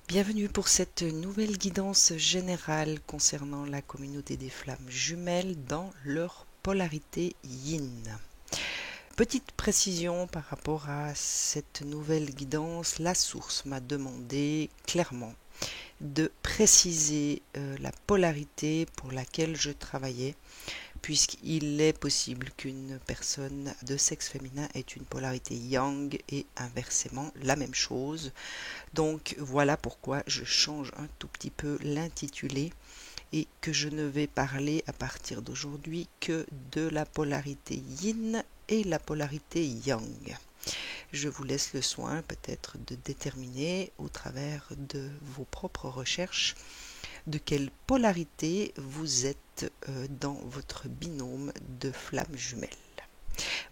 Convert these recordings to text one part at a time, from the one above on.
Bienvenue pour cette nouvelle guidance générale concernant la communauté des flammes jumelles dans leur polarité yin. Petite précision par rapport à cette nouvelle guidance, la source m'a demandé clairement de préciser la polarité pour laquelle je travaillais, puisqu'il est possible qu'une personne de sexe féminin ait une polarité yang et inversement la même chose. Donc voilà pourquoi je change un tout petit peu l'intitulé et que je ne vais parler à partir d'aujourd'hui que de la polarité yin et la polarité yang. Je vous laisse le soin peut-être de déterminer au travers de vos propres recherches de quelle polarité vous êtes dans votre binôme de flammes jumelles.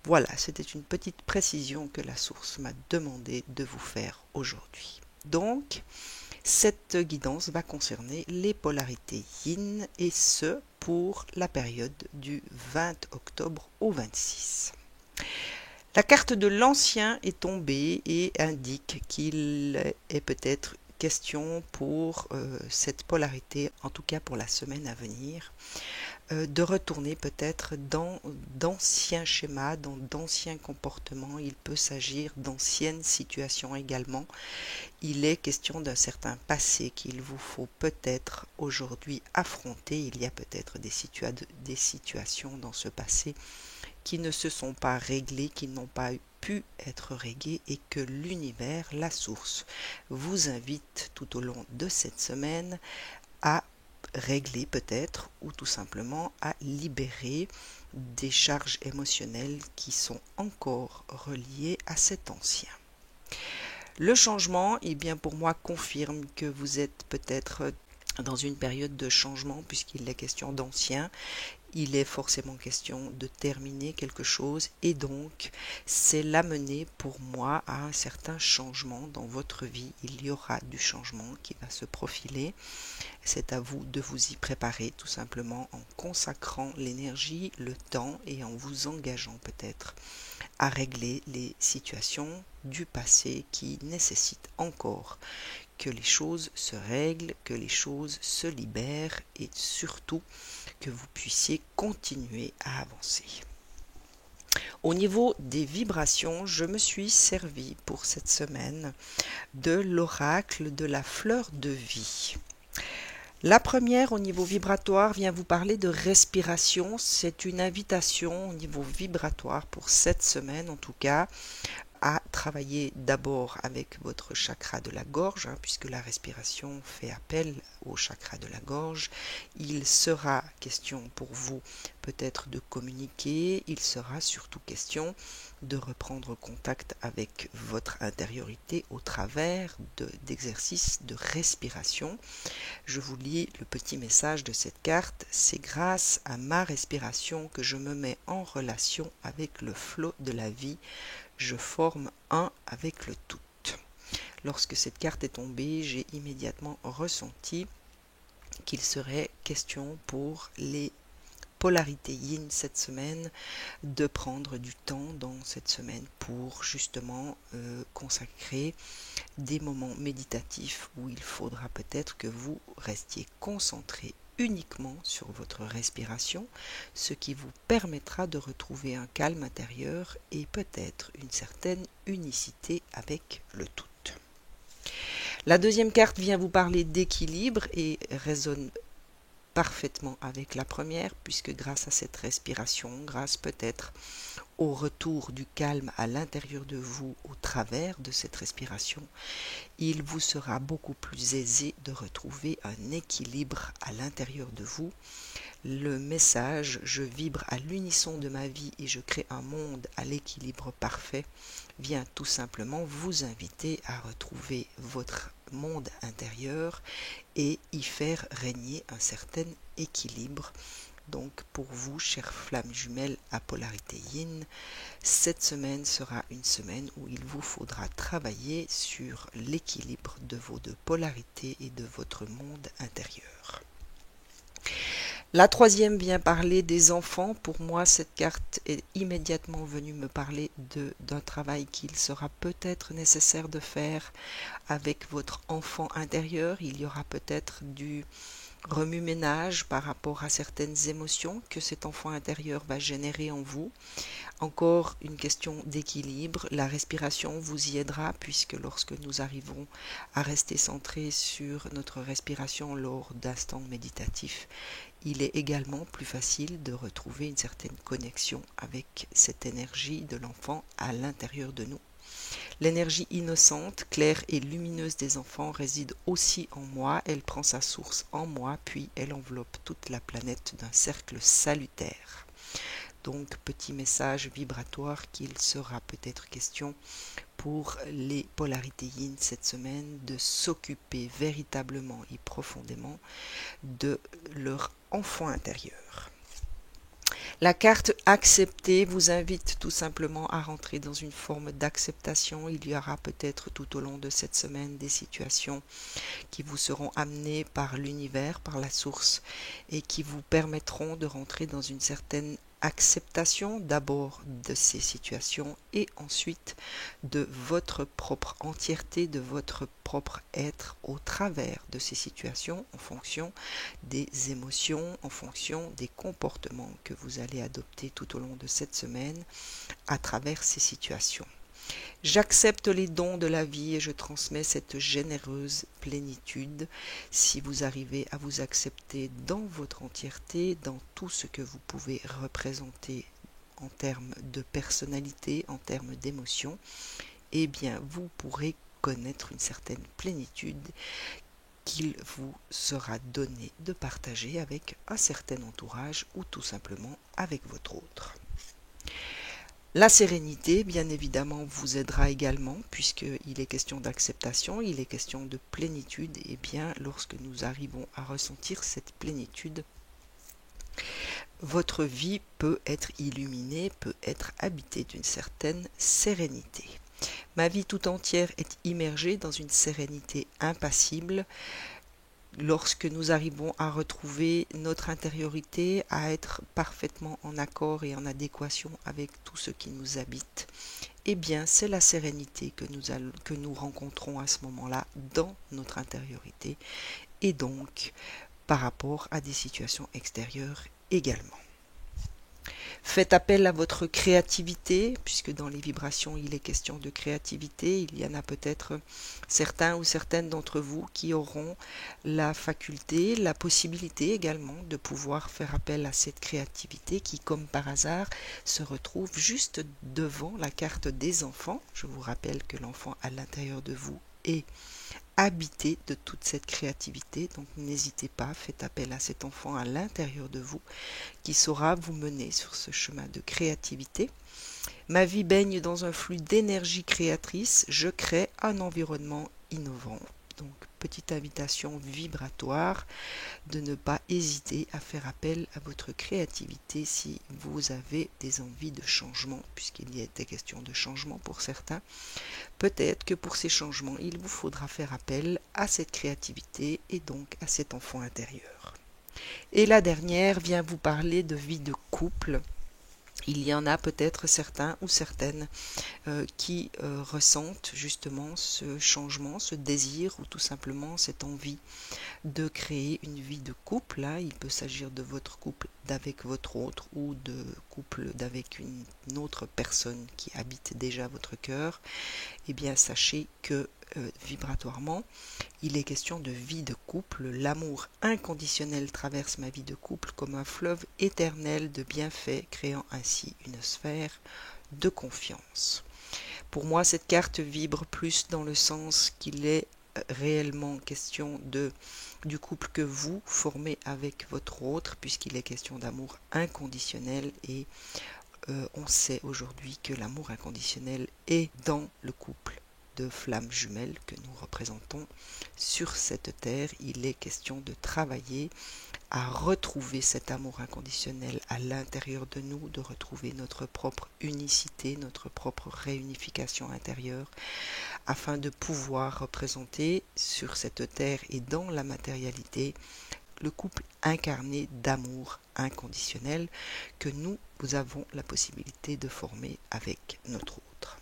Voilà, c'était une petite précision que la source m'a demandé de vous faire aujourd'hui. Donc, cette guidance va concerner les polarités yin et ce pour la période du 20 octobre au 26. La carte de l'ancien est tombée et indique qu'il est peut-être question pour cette polarité, en tout cas pour la semaine à venir, de retourner peut-être dans d'anciens schémas, dans d'anciens comportements. Il peut s'agir d'anciennes situations également. Il est question d'un certain passé qu'il vous faut peut-être aujourd'hui affronter. Il y a peut-être des situations dans ce passé qui ne se sont pas réglées, qui n'ont pas pu être réglées et que l'univers, la source, vous invite tout au long de cette semaine à régler peut-être ou tout simplement à libérer des charges émotionnelles qui sont encore reliées à cet ancien. Le changement, eh bien pour moi, confirme que vous êtes peut-être dans une période de changement puisqu'il est question d'ancien. Il est forcément question de terminer quelque chose et donc c'est l'amener pour moi à un certain changement dans votre vie. Il y aura du changement qui va se profiler. C'est à vous de vous y préparer tout simplement en consacrant l'énergie, le temps et en vous engageant peut-être à régler les situations du passé qui nécessitent encore que les choses se règlent, que les choses se libèrent et surtout que vous puissiez continuer à avancer. Au niveau des vibrations, je me suis servi pour cette semaine de l'oracle de la fleur de vie. La première au niveau vibratoire vient vous parler de respiration. C'est une invitation au niveau vibratoire pour cette semaine en tout cas à travailler d'abord avec votre chakra de la gorge, puisque la respiration fait appel au chakra de la gorge. Il sera question pour vous peut-être de communiquer, il sera surtout question de reprendre contact avec votre intériorité au travers d'exercices de respiration. Je vous lis le petit message de cette carte. C'est grâce à ma respiration que je me mets en relation avec le flot de la vie. Je forme un avec le tout. Lorsque cette carte est tombée, j'ai immédiatement ressenti qu'il serait question pour les polarités yin cette semaine de prendre du temps dans cette semaine pour justement consacrer des moments méditatifs où il faudra peut-être que vous restiez concentré uniquement sur votre respiration, ce qui vous permettra de retrouver un calme intérieur et peut-être une certaine unicité avec le tout. La deuxième carte vient vous parler d'équilibre et résonne parfaitement avec la première, puisque grâce à cette respiration, grâce peut-être au retour du calme à l'intérieur de vous au travers de cette respiration, il vous sera beaucoup plus aisé de retrouver un équilibre à l'intérieur de vous. Le message « Je vibre à l'unisson de ma vie et je crée un monde à l'équilibre parfait » vient tout simplement vous inviter à retrouver votre monde intérieur et y faire régner un certain équilibre. Donc pour vous, chères flammes jumelles à polarité yin, cette semaine sera une semaine où il vous faudra travailler sur l'équilibre de vos deux polarités et de votre monde intérieur. La troisième vient parler des enfants. Pour moi, cette carte est immédiatement venue me parler d'un travail qu'il sera peut-être nécessaire de faire avec votre enfant intérieur. Il y aura peut-être du remue-ménage par rapport à certaines émotions que cet enfant intérieur va générer en vous. Encore une question d'équilibre. La respiration vous y aidera puisque lorsque nous arrivons à rester centrés sur notre respiration lors d'instants méditatifs, il est également plus facile de retrouver une certaine connexion avec cette énergie de l'enfant à l'intérieur de nous. L'énergie innocente, claire et lumineuse des enfants réside aussi en moi. Elle prend sa source en moi, puis elle enveloppe toute la planète d'un cercle salutaire. Donc, petit message vibratoire qu'il sera peut-être question pour les polarités yin cette semaine de s'occuper véritablement et profondément de leur enfant intérieur. La carte accepter vous invite tout simplement à rentrer dans une forme d'acceptation. Il y aura peut-être tout au long de cette semaine des situations qui vous seront amenées par l'univers, par la source, et qui vous permettront de rentrer dans une certaine acceptation d'abord de ces situations et ensuite de votre propre entièreté, de votre propre être au travers de ces situations en fonction des émotions, en fonction des comportements que vous allez adopter tout au long de cette semaine à travers ces situations. J'accepte les dons de la vie et je transmets cette généreuse plénitude. Si vous arrivez à vous accepter dans votre entièreté, dans tout ce que vous pouvez représenter en termes de personnalité, en termes d'émotion, eh bien vous pourrez connaître une certaine plénitude qu'il vous sera donné de partager avec un certain entourage ou tout simplement avec votre autre. La sérénité, bien évidemment, vous aidera également, puisqu'il est question d'acceptation, il est question de plénitude, et bien, lorsque nous arrivons à ressentir cette plénitude, votre vie peut être illuminée, peut être habitée d'une certaine sérénité. Ma vie tout entière est immergée dans une sérénité impassible. Lorsque nous arrivons à retrouver notre intériorité, à être parfaitement en accord et en adéquation avec tout ce qui nous habite, eh bien c'est la sérénité que nous rencontrons à ce moment-là dans notre intériorité et donc par rapport à des situations extérieures également. Faites appel à votre créativité, puisque dans les vibrations, il est question de créativité. Il y en a peut-être certains ou certaines d'entre vous qui auront la faculté, la possibilité également de pouvoir faire appel à cette créativité qui, comme par hasard, se retrouve juste devant la carte des enfants. Je vous rappelle que l'enfant à l'intérieur de vous est habité de toute cette créativité, donc n'hésitez pas, faites appel à cet enfant à l'intérieur de vous qui saura vous mener sur ce chemin de créativité. Ma vie baigne dans un flux d'énergie créatrice, je crée un environnement innovant. Donc petite invitation vibratoire de ne pas hésiter à faire appel à votre créativité si vous avez des envies de changement, puisqu'il y a des questions de changement pour certains. Peut-être que pour ces changements, il vous faudra faire appel à cette créativité et donc à cet enfant intérieur. Et la dernière vient vous parler de vie de couple. Il y en a peut-être certains ou certaines qui ressentent justement ce changement, ce désir ou tout simplement cette envie de créer une vie de couple. Là, il peut s'agir de votre couple d'avec votre autre ou de couple d'avec une autre personne qui habite déjà votre cœur. Eh bien, sachez que vibratoirement, il est question de vie de couple. L'amour inconditionnel traverse ma vie de couple comme un fleuve éternel de bienfaits, créant ainsi une sphère de confiance. Pour moi, cette carte vibre plus dans le sens qu'il est réellement question du couple que vous formez avec votre autre, puisqu'il est question d'amour inconditionnel et on sait aujourd'hui que l'amour inconditionnel est dans le couple de flammes jumelles que nous représentons sur cette terre. Il est question de travailler à retrouver cet amour inconditionnel à l'intérieur de nous, de retrouver notre propre unicité, notre propre réunification intérieure, afin de pouvoir représenter sur cette terre et dans la matérialité le couple incarné d'amour inconditionnel que nous avons la possibilité de former avec notre autre.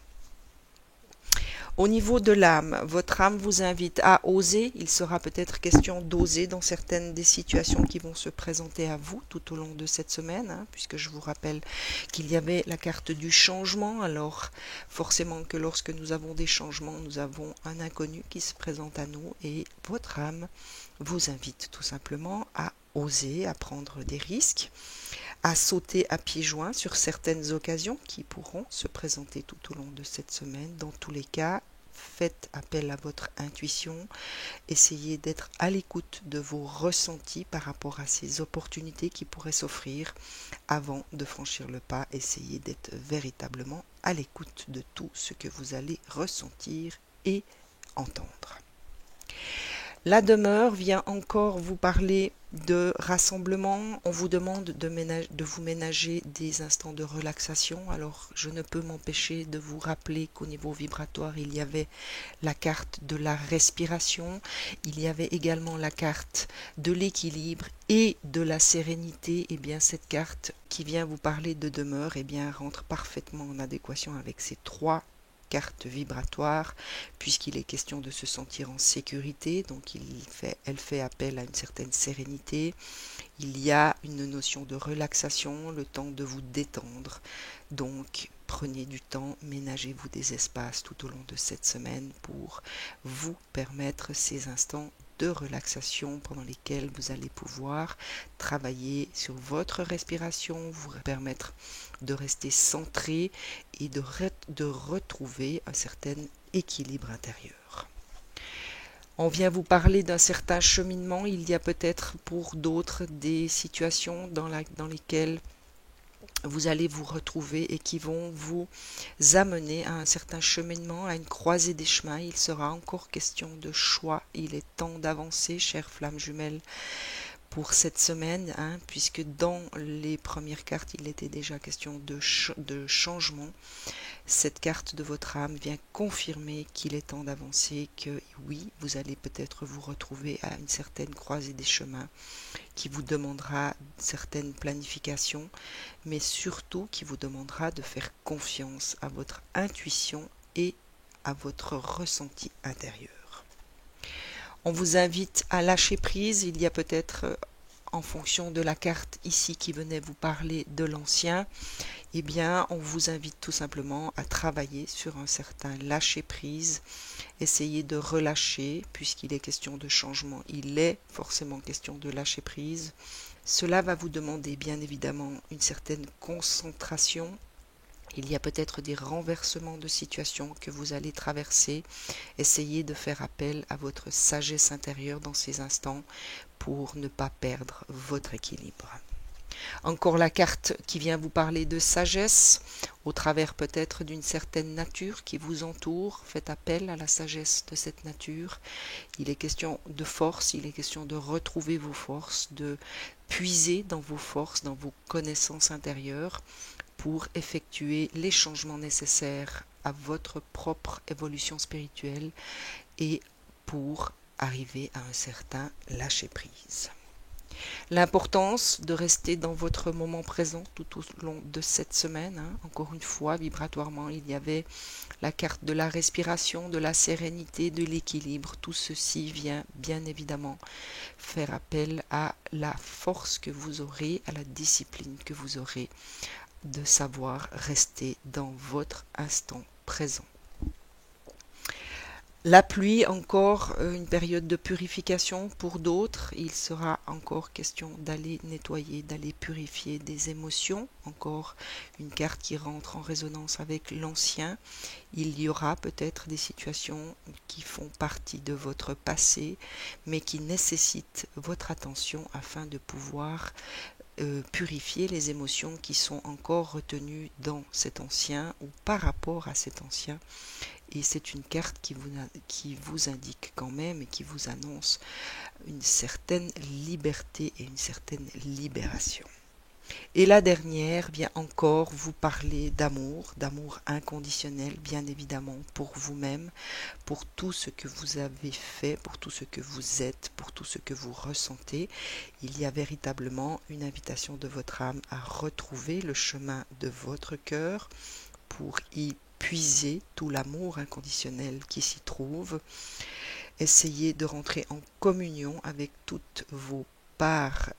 Au niveau de l'âme, votre âme vous invite à oser. Il sera peut-être question d'oser dans certaines des situations qui vont se présenter à vous tout au long de cette semaine, puisque je vous rappelle qu'il y avait la carte du changement. Alors forcément que lorsque nous avons des changements, nous avons un inconnu qui se présente à nous et votre âme vous invite tout simplement à oser, à prendre des risques, à sauter à pieds joints sur certaines occasions qui pourront se présenter tout au long de cette semaine. Dans tous les cas, faites appel à votre intuition, essayez d'être à l'écoute de vos ressentis par rapport à ces opportunités qui pourraient s'offrir avant de franchir le pas. Essayez d'être véritablement à l'écoute de tout ce que vous allez ressentir et entendre. La demeure vient encore vous parler de rassemblement. On vous demande de vous ménager des instants de relaxation. Alors, je ne peux m'empêcher de vous rappeler qu'au niveau vibratoire, il y avait la carte de la respiration. Il y avait également la carte de l'équilibre et de la sérénité. Et bien, cette carte qui vient vous parler de demeure, et bien, rentre parfaitement en adéquation avec ces trois carte vibratoire, puisqu'il est question de se sentir en sécurité, donc elle fait appel à une certaine sérénité. Il y a une notion de relaxation, le temps de vous détendre, donc prenez du temps, ménagez-vous des espaces tout au long de cette semaine pour vous permettre ces instants de relaxation pendant lesquels vous allez pouvoir travailler sur votre respiration, vous permettre de rester centré et de retrouver un certain équilibre intérieur. On vient vous parler d'un certain cheminement. Il y a peut-être pour d'autres des situations dans lesquelles vous allez vous retrouver et qui vont vous amener à un certain cheminement, à une croisée des chemins. Il sera encore question de choix. Il est temps d'avancer, chères flammes jumelles, pour cette semaine, puisque dans les premières cartes, il était déjà question de changement. Cette carte de votre âme vient confirmer qu'il est temps d'avancer, que oui, vous allez peut-être vous retrouver à une certaine croisée des chemins qui vous demandera certaines planifications, mais surtout qui vous demandera de faire confiance à votre intuition et à votre ressenti intérieur. On vous invite à lâcher prise. Il y a peut-être, en fonction de la carte ici qui venait vous parler de l'ancien, eh bien, on vous invite tout simplement à travailler sur un certain lâcher prise. Essayez de relâcher, puisqu'il est question de changement. Il est forcément question de lâcher prise. Cela va vous demander bien évidemment une certaine concentration. Il y a peut-être des renversements de situation que vous allez traverser. Essayez de faire appel à votre sagesse intérieure dans ces instants pour ne pas perdre votre équilibre. Encore la carte qui vient vous parler de sagesse, au travers peut-être d'une certaine nature qui vous entoure. Faites appel à la sagesse de cette nature. Il est question de force, il est question de retrouver vos forces, de puiser dans vos forces, dans vos connaissances intérieures, pour effectuer les changements nécessaires à votre propre évolution spirituelle et pour arriver à un certain lâcher-prise. L'importance de rester dans votre moment présent tout au long de cette semaine. Encore une fois, vibratoirement, il y avait la carte de la respiration, de la sérénité, de l'équilibre. Tout ceci vient bien évidemment faire appel à la force que vous aurez, à la discipline que vous aurez de savoir rester dans votre instant présent. La pluie, encore une période de purification pour d'autres. Il sera encore question d'aller nettoyer, d'aller purifier des émotions. Encore une carte qui rentre en résonance avec l'ancien. Il y aura peut-être des situations qui font partie de votre passé, mais qui nécessitent votre attention afin de pouvoir purifier les émotions qui sont encore retenues dans cet ancien ou par rapport à cet ancien. Et c'est une carte qui vous indique quand même et qui vous annonce une certaine liberté et une certaine libération. Et la dernière vient encore vous parler d'amour, d'amour inconditionnel, bien évidemment, pour vous-même, pour tout ce que vous avez fait, pour tout ce que vous êtes, pour tout ce que vous ressentez. Il y a véritablement une invitation de votre âme à retrouver le chemin de votre cœur pour y puiser tout l'amour inconditionnel qui s'y trouve. Essayez de rentrer en communion avec toutes vos parts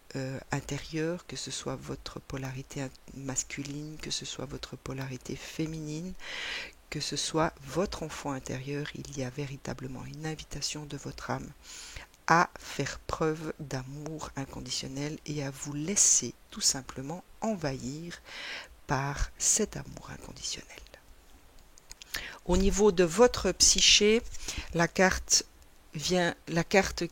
intérieures, que ce soit votre polarité masculine, que ce soit votre polarité féminine, que ce soit votre enfant intérieur. Il y a véritablement une invitation de votre âme à faire preuve d'amour inconditionnel et à vous laisser tout simplement envahir par cet amour inconditionnel. Au niveau de votre psyché, la carte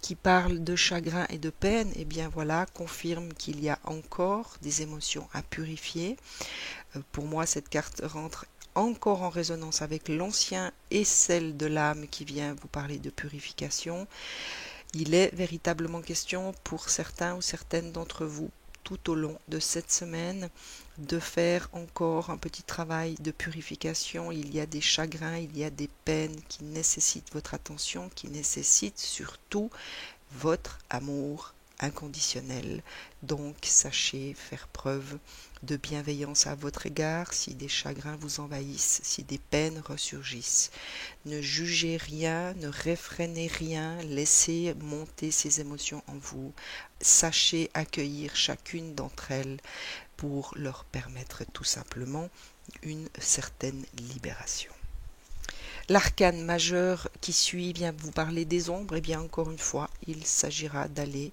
qui parle de chagrin et de peine, et bien voilà, confirme qu'il y a encore des émotions à purifier. Pour moi, cette carte rentre encore en résonance avec l'ancien et celle de l'âme qui vient vous parler de purification. Il est véritablement question pour certains ou certaines d'entre vous tout au long de cette semaine de faire encore un petit travail de purification. Il y a des chagrins, il y a des peines qui nécessitent votre attention, qui nécessitent surtout votre amour inconditionnel. Donc sachez faire preuve de bienveillance à votre égard si des chagrins vous envahissent, si des peines ressurgissent. Ne jugez rien, ne réfrénez rien, laissez monter ces émotions en vous. Sachez accueillir chacune d'entre elles pour leur permettre tout simplement une certaine libération. L'arcane majeur qui suit vient vous parler des ombres, et bien encore une fois, il s'agira d'aller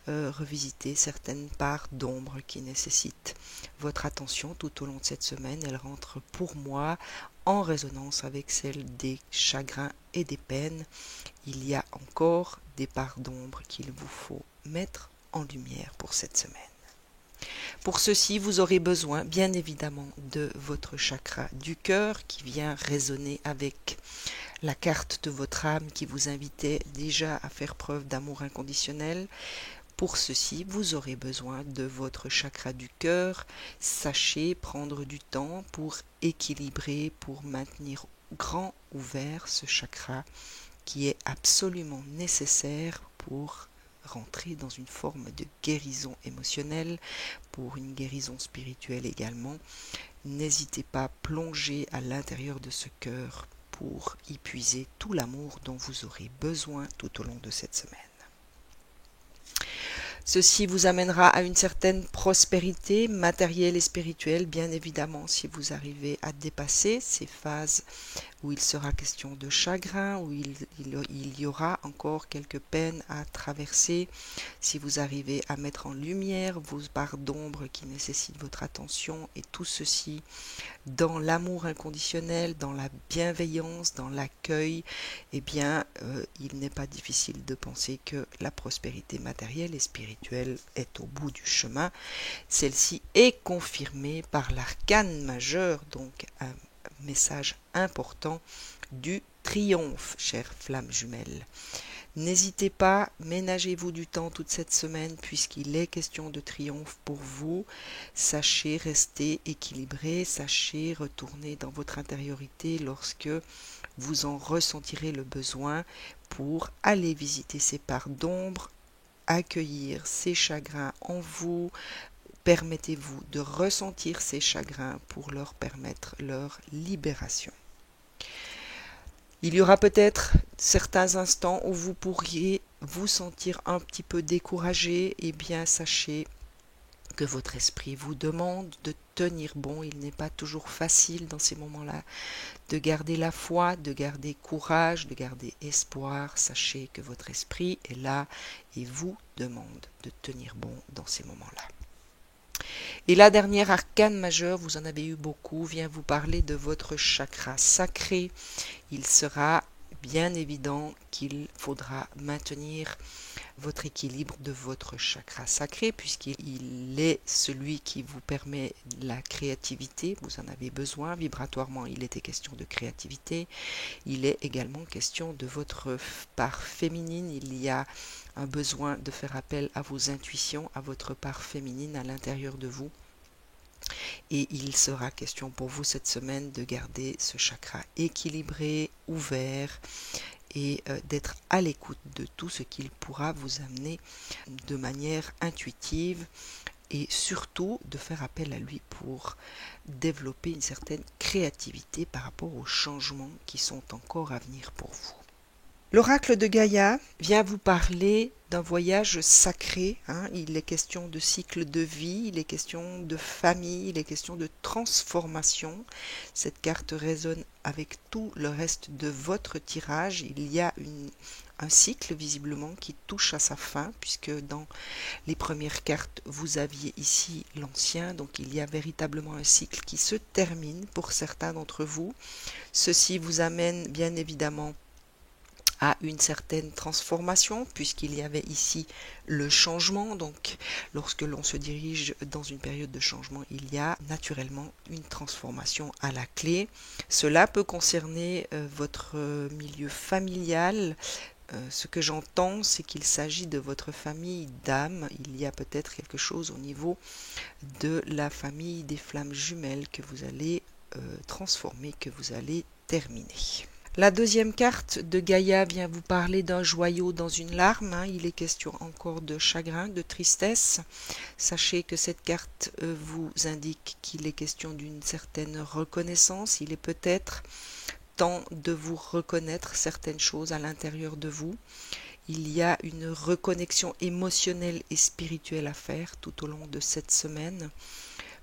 revisiter certaines parts d'ombre qui nécessitent votre attention tout au long de cette semaine. Elle rentre pour moi en résonance avec celle des chagrins et des peines. Il y a encore des parts d'ombre qu'il vous faut mettre en lumière pour cette semaine. Pour ceci, vous aurez besoin, bien évidemment, de votre chakra du cœur qui vient résonner avec la carte de votre âme qui vous invitait déjà à faire preuve d'amour inconditionnel. Pour ceci, vous aurez besoin de votre chakra du cœur. Sachez prendre du temps pour équilibrer, pour maintenir grand ouvert ce chakra qui est absolument nécessaire pour rentrer dans une forme de guérison émotionnelle, pour une guérison spirituelle également. N'hésitez pas à plonger à l'intérieur de ce cœur pour y puiser tout l'amour dont vous aurez besoin tout au long de cette semaine. Ceci vous amènera à une certaine prospérité matérielle et spirituelle, bien évidemment, si vous arrivez à dépasser ces phases où il sera question de chagrin, où il y aura encore quelques peines à traverser. Si vous arrivez à mettre en lumière vos parts d'ombre qui nécessitent votre attention, et tout ceci dans l'amour inconditionnel, dans la bienveillance, dans l'accueil, eh bien, il n'est pas difficile de penser que la prospérité matérielle et spirituelle est au bout du chemin. Celle-ci est confirmée par l'arcane majeur, donc un message important du triomphe, chères flammes jumelles. N'hésitez pas, ménagez-vous du temps toute cette semaine puisqu'il est question de triomphe pour vous. Sachez rester équilibré, sachez retourner dans votre intériorité lorsque vous en ressentirez le besoin pour aller visiter ces parts d'ombre, accueillir ces chagrins en vous. Permettez-vous de ressentir ces chagrins pour leur permettre leur libération. Il y aura peut-être certains instants où vous pourriez vous sentir un petit peu découragé. Eh bien, sachez que votre esprit vous demande de tenir bon. Il n'est pas toujours facile dans ces moments-là de garder la foi, de garder courage, de garder espoir. Sachez que votre esprit est là et vous demande de tenir bon dans ces moments-là. Et la dernière arcane majeure, vous en avez eu beaucoup, vient vous parler de votre chakra sacré. Il sera bien évident qu'il faudra maintenir votre équilibre de votre chakra sacré puisqu'il est celui qui vous permet la créativité. Vous en avez besoin. Vibratoirement, il était question de créativité. Il est également question de votre part féminine. Il y a un besoin de faire appel à vos intuitions, à votre part féminine à l'intérieur de vous. Et il sera question pour vous cette semaine de garder ce chakra équilibré, ouvert et d'être à l'écoute de tout ce qu'il pourra vous amener de manière intuitive et surtout de faire appel à lui pour développer une certaine créativité par rapport aux changements qui sont encore à venir pour vous. L'oracle de Gaïa vient vous parler d'un voyage sacré, Il est question de cycle de vie, il est question de famille, il est question de transformation. Cette carte résonne avec tout le reste de votre tirage. Il y a un cycle visiblement qui touche à sa fin, puisque dans les premières cartes, vous aviez ici l'ancien, donc il y a véritablement un cycle qui se termine pour certains d'entre vous. Ceci vous amène bien évidemment à une certaine transformation, puisqu'il y avait ici le changement. Donc lorsque l'on se dirige dans une période de changement, il y a naturellement une transformation à la clé. Cela peut concerner votre milieu familial. Ce que j'entends, c'est qu'il s'agit de votre famille d'âme. Il y a peut-être quelque chose au niveau de la famille des flammes jumelles que vous allez transformer, que vous allez terminer. La deuxième carte de Gaïa vient vous parler d'un joyau dans une larme. Il est question encore de chagrin, de tristesse. Sachez que cette carte vous indique qu'il est question d'une certaine reconnaissance. Il est peut-être temps de vous reconnaître certaines choses à l'intérieur de vous. Il y a une reconnexion émotionnelle et spirituelle à faire tout au long de cette semaine.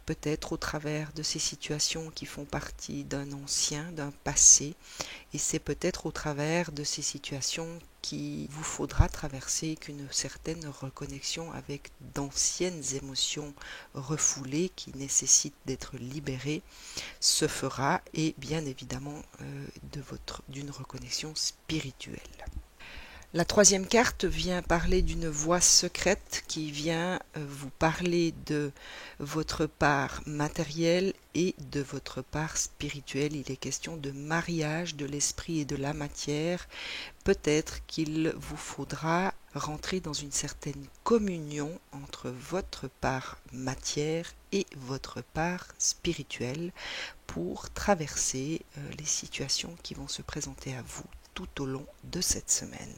Peut-être au travers de ces situations qui font partie d'un ancien, d'un passé, et c'est peut-être au travers de ces situations qu'il vous faudra traverser qu'une certaine reconnexion avec d'anciennes émotions refoulées qui nécessitent d'être libérées se fera, et bien évidemment d'une reconnexion spirituelle. La troisième carte vient parler d'une voix secrète qui vient vous parler de votre part matérielle et de votre part spirituelle. Il est question de mariage de l'esprit et de la matière. Peut-être qu'il vous faudra rentrer dans une certaine communion entre votre part matière et votre part spirituelle pour traverser les situations qui vont se présenter à vous tout au long de cette semaine.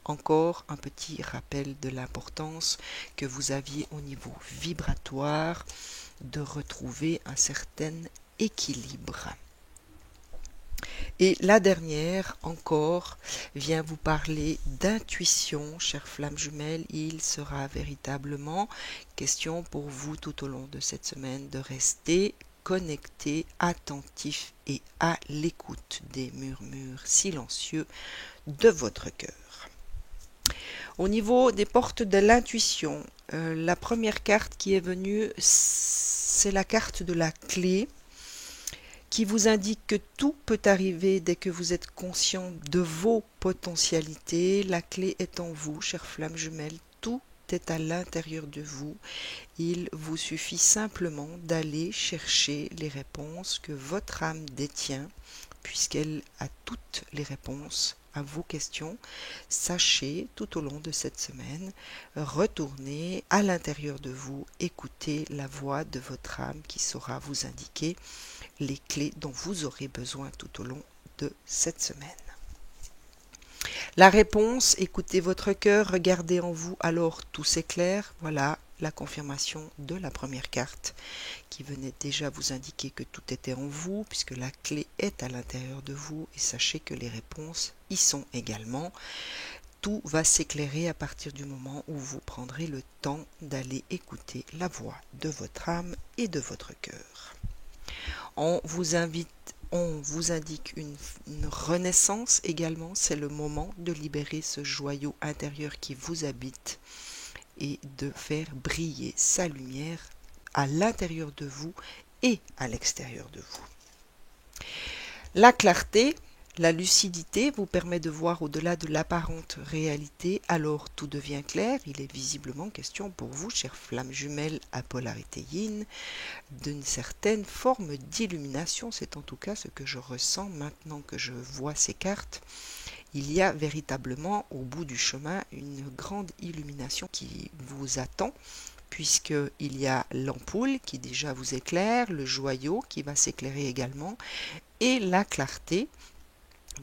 Encore un petit rappel de l'importance que vous aviez au niveau vibratoire de retrouver un certain équilibre. Et la dernière encore vient vous parler d'intuition, chère flamme jumelle. Il sera véritablement question pour vous tout au long de cette semaine de rester connecté, attentif et à l'écoute des murmures silencieux de votre cœur. Au niveau des portes de l'intuition, la première carte qui est venue, c'est la carte de la clé qui vous indique que tout peut arriver dès que vous êtes conscient de vos potentialités. La clé est en vous, chère flamme jumelle, tout est à l'intérieur de vous. Il vous suffit simplement d'aller chercher les réponses que votre âme détient, puisqu'elle a toutes les réponses à vos questions. Sachez tout au long de cette semaine, retournez à l'intérieur de vous, écoutez la voix de votre âme qui saura vous indiquer les clés dont vous aurez besoin tout au long de cette semaine. La réponse, écoutez votre cœur, regardez en vous, alors tout s'éclaire. Voilà la confirmation de la première carte qui venait déjà vous indiquer que tout était en vous, puisque la clé est à l'intérieur de vous, et sachez que les réponses y sont également. Tout va s'éclairer à partir du moment où vous prendrez le temps d'aller écouter la voix de votre âme et de votre cœur. On vous indique une renaissance également. C'est le moment de libérer ce joyau intérieur qui vous habite et de faire briller sa lumière à l'intérieur de vous et à l'extérieur de vous. La clarté, la lucidité vous permet de voir au-delà de l'apparente réalité, alors tout devient clair. Il est visiblement question pour vous, chère flamme jumelle à polarité yin, d'une certaine forme d'illumination. C'est en tout cas ce que je ressens maintenant que je vois ces cartes. Il y a véritablement au bout du chemin une grande illumination qui vous attend, puisqu'il y a l'ampoule qui déjà vous éclaire, le joyau qui va s'éclairer également, et la clarté.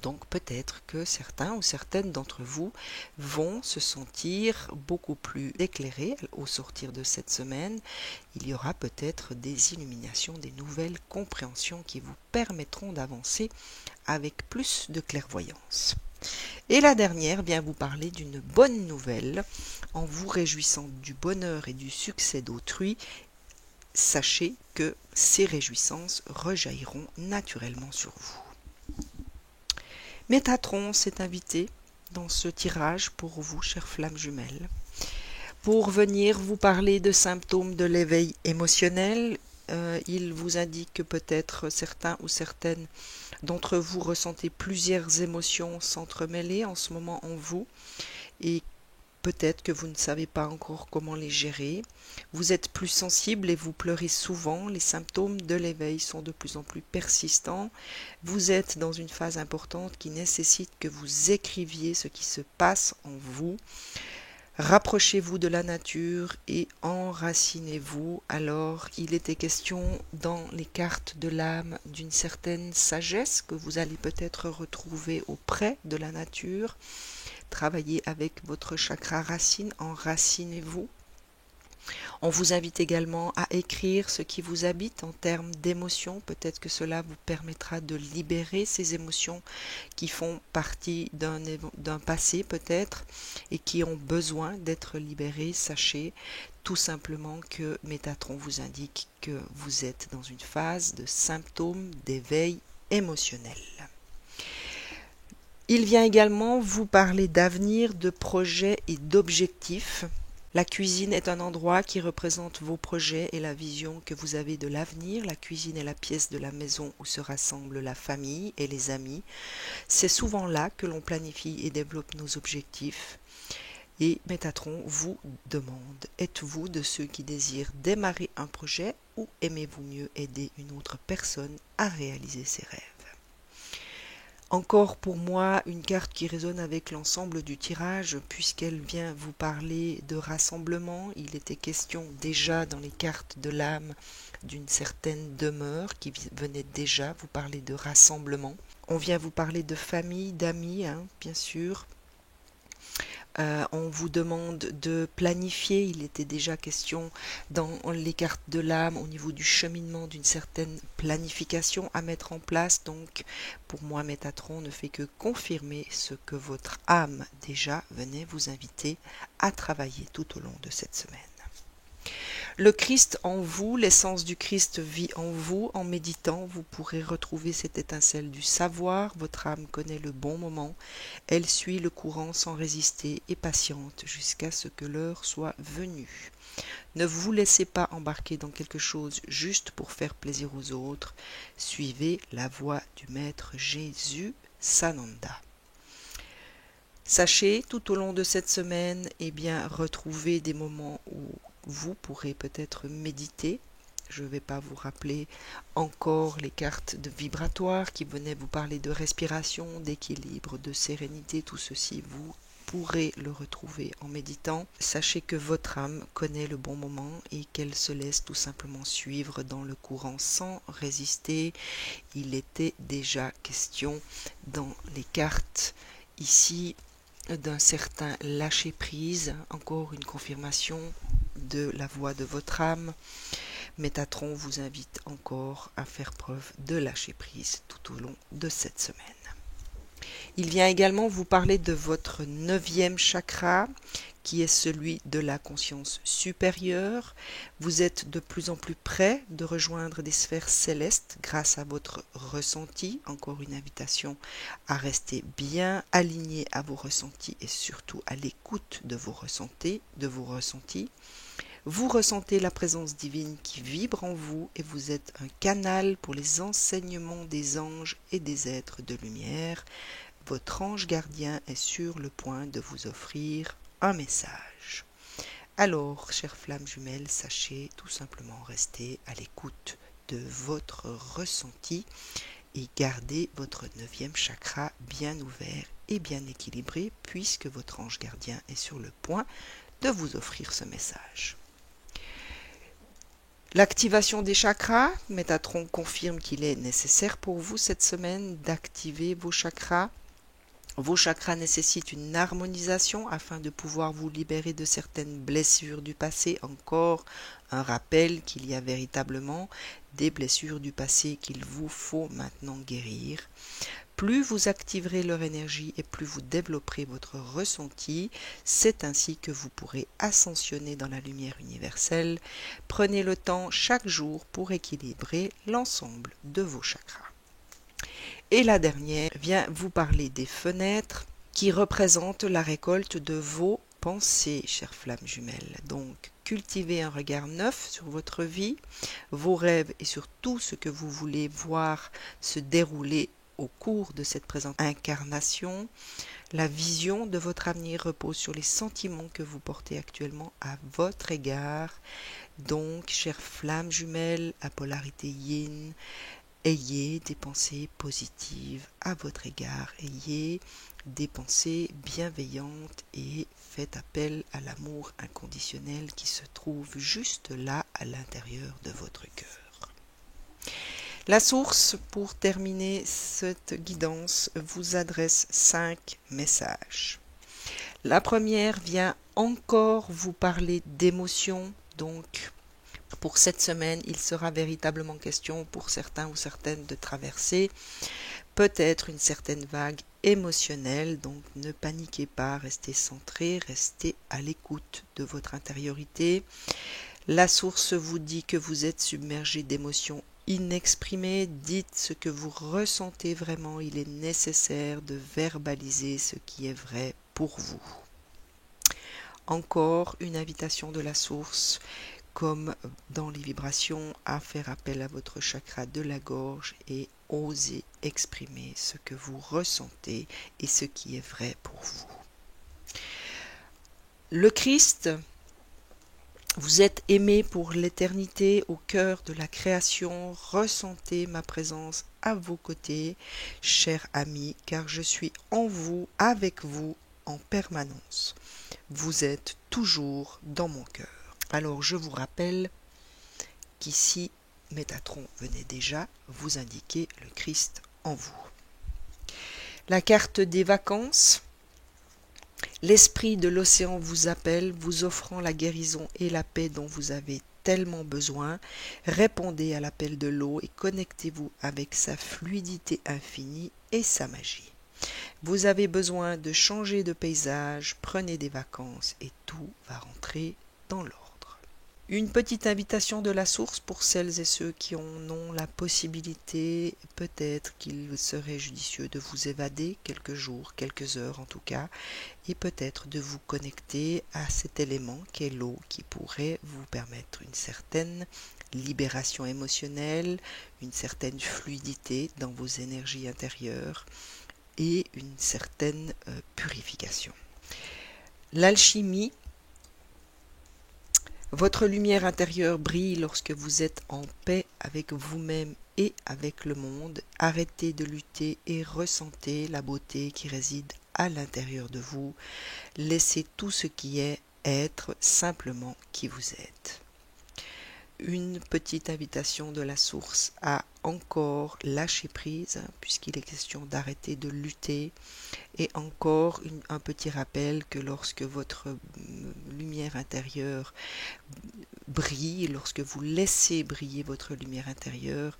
Donc peut-être que certains ou certaines d'entre vous vont se sentir beaucoup plus éclairés au sortir de cette semaine. Il y aura peut-être des illuminations, des nouvelles compréhensions qui vous permettront d'avancer avec plus de clairvoyance. Et la dernière vient vous parler d'une bonne nouvelle. En vous réjouissant du bonheur et du succès d'autrui, sachez que ces réjouissances rejailliront naturellement sur vous. Métatron s'est invité dans ce tirage pour vous, chères flammes jumelles, pour venir vous parler de symptômes de l'éveil émotionnel. Il vous indique que peut-être certains ou certaines d'entre vous ressentez plusieurs émotions s'entremêler en ce moment en vous, et peut-être que vous ne savez pas encore comment les gérer. Vous êtes plus sensible et vous pleurez souvent. Les symptômes de l'éveil sont de plus en plus persistants. Vous êtes dans une phase importante qui nécessite que vous écriviez ce qui se passe en vous. Rapprochez-vous de la nature et enracinez-vous. Alors, il était question dans les cartes de l'âme d'une certaine sagesse que vous allez peut-être retrouver auprès de la nature. Travaillez avec votre chakra racine, enracinez-vous. On vous invite également à écrire ce qui vous habite en termes d'émotions. Peut-être que cela vous permettra de libérer ces émotions qui font partie d'un passé peut-être et qui ont besoin d'être libérées. Sachez tout simplement que Métatron vous indique que vous êtes dans une phase de symptômes d'éveil émotionnel. Il vient également vous parler d'avenir, de projets et d'objectifs. La cuisine est un endroit qui représente vos projets et la vision que vous avez de l'avenir. La cuisine est la pièce de la maison où se rassemble la famille et les amis. C'est souvent là que l'on planifie et développe nos objectifs. Et Métatron vous demande, êtes-vous de ceux qui désirent démarrer un projet ou aimez-vous mieux aider une autre personne à réaliser ses rêves? Encore pour moi une carte qui résonne avec l'ensemble du tirage puisqu'elle vient vous parler de rassemblement. Il était question déjà dans les cartes de l'âme d'une certaine demeure qui venait déjà vous parler de rassemblement. On vient vous parler de famille, d'amis, bien sûr. On vous demande de planifier, il était déjà question dans les cartes de l'âme au niveau du cheminement d'une certaine planification à mettre en place. Donc pour moi Métatron ne fait que confirmer ce que votre âme déjà venait vous inviter à travailler tout au long de cette semaine. Le Christ en vous, l'essence du Christ vit en vous. En méditant, vous pourrez retrouver cette étincelle du savoir. Votre âme connaît le bon moment. Elle suit le courant sans résister et patiente jusqu'à ce que l'heure soit venue. Ne vous laissez pas embarquer dans quelque chose juste pour faire plaisir aux autres. Suivez la voie du Maître Jésus Sananda. Sachez, tout au long de cette semaine, retrouver des moments où vous pourrez peut-être méditer. Je ne vais pas vous rappeler encore les cartes de vibratoire qui venaient vous parler de respiration, d'équilibre, de sérénité. Tout ceci, vous pourrez le retrouver en méditant. Sachez que votre âme connaît le bon moment et qu'elle se laisse tout simplement suivre dans le courant sans résister. Il était déjà question dans les cartes ici d'un certain lâcher-prise, encore une confirmation de la voix de votre âme. Métatron vous invite encore à faire preuve de lâcher-prise tout au long de cette semaine. Il vient également vous parler de votre 9e chakra, qui est celui de la conscience supérieure. Vous êtes de plus en plus près de rejoindre des sphères célestes grâce à votre ressenti. Encore une invitation à rester bien aligné à vos ressentis et surtout à l'écoute de vos ressentis. Vous ressentez la présence divine qui vibre en vous et vous êtes un canal pour les enseignements des anges et des êtres de lumière. Votre ange gardien est sur le point de vous offrir un message. Alors, chères flammes jumelles, sachez tout simplement rester à l'écoute de votre ressenti et gardez votre 9e chakra bien ouvert et bien équilibré puisque votre ange gardien est sur le point de vous offrir ce message. L'activation des chakras, Métatron confirme qu'il est nécessaire pour vous cette semaine d'activer vos chakras. Vos chakras nécessitent une harmonisation afin de pouvoir vous libérer de certaines blessures du passé. Encore un rappel qu'il y a véritablement des blessures du passé qu'il vous faut maintenant guérir. Plus vous activerez leur énergie et plus vous développerez votre ressenti, c'est ainsi que vous pourrez ascensionner dans la lumière universelle. Prenez le temps chaque jour pour équilibrer l'ensemble de vos chakras. Et la dernière vient vous parler des fenêtres qui représentent la récolte de vos pensées, chères flammes jumelles. Donc, cultivez un regard neuf sur votre vie, vos rêves et sur tout ce que vous voulez voir se dérouler au cours de cette présente incarnation. La vision de votre avenir repose sur les sentiments que vous portez actuellement à votre égard. Donc, chères flammes jumelles à polarité yin, ayez des pensées positives à votre égard, ayez des pensées bienveillantes et faites appel à l'amour inconditionnel qui se trouve juste là à l'intérieur de votre cœur. La source, pour terminer cette guidance, vous adresse 5 messages. La première vient encore vous parler d'émotions, donc pour cette semaine, il sera véritablement question pour certains ou certaines de traverser peut-être une certaine vague émotionnelle, donc ne paniquez pas, restez centré, restez à l'écoute de votre intériorité. La source vous dit que vous êtes submergé d'émotions inexprimées, dites ce que vous ressentez vraiment, il est nécessaire de verbaliser ce qui est vrai pour vous. Encore une invitation de la source, comme dans les vibrations, à faire appel à votre chakra de la gorge et oser exprimer ce que vous ressentez et ce qui est vrai pour vous. Le Christ, vous êtes aimé pour l'éternité au cœur de la création. Ressentez ma présence à vos côtés, chers amis, car je suis en vous, avec vous, en permanence. Vous êtes toujours dans mon cœur. Alors je vous rappelle qu'ici, Métatron venait déjà vous indiquer le Christ en vous. La carte des vacances. L'esprit de l'océan vous appelle, vous offrant la guérison et la paix dont vous avez tellement besoin. Répondez à l'appel de l'eau et connectez-vous avec sa fluidité infinie et sa magie. Vous avez besoin de changer de paysage, prenez des vacances et tout va rentrer dans l'ordre. Une petite invitation de la source pour celles et ceux qui en ont la possibilité. Peut-être qu'il serait judicieux de vous évader quelques jours, quelques heures en tout cas, et peut-être de vous connecter à cet élément qu'est l'eau qui pourrait vous permettre une certaine libération émotionnelle, une certaine fluidité dans vos énergies intérieures et une certaine purification. L'alchimie. Votre lumière intérieure brille lorsque vous êtes en paix avec vous-même et avec le monde. Arrêtez de lutter et ressentez la beauté qui réside à l'intérieur de vous. Laissez tout ce qui est être simplement qui vous êtes. Une petite invitation de la source à encore lâcher prise, puisqu'il est question d'arrêter de lutter, et encore un petit rappel que lorsque votre lumière intérieure brille, lorsque vous laissez briller votre lumière intérieure,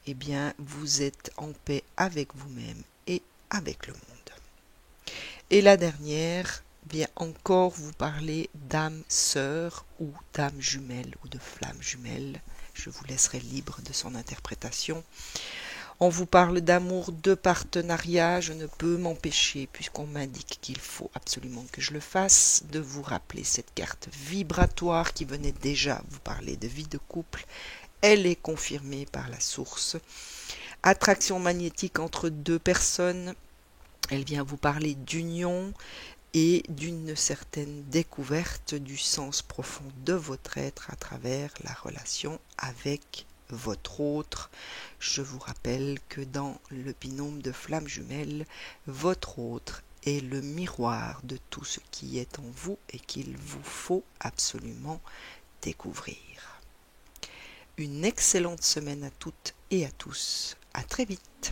eh bien vous êtes en paix avec vous-même et avec le monde. Et la dernière vient encore vous parler d'âme sœur ou d'âme jumelle ou de flamme jumelle. Je vous laisserai libre de son interprétation. On vous parle d'amour, de partenariat. Je ne peux m'empêcher, puisqu'on m'indique qu'il faut absolument que je le fasse, de vous rappeler cette carte vibratoire qui venait déjà vous parler de vie de couple. Elle est confirmée par la source. Attraction magnétique entre deux personnes. Elle vient vous parler d'union et d'une certaine découverte du sens profond de votre être à travers la relation avec votre autre. Je vous rappelle que dans le binôme de flammes jumelles, votre autre est le miroir de tout ce qui est en vous et qu'il vous faut absolument découvrir. Une excellente semaine à toutes et à tous. À très vite.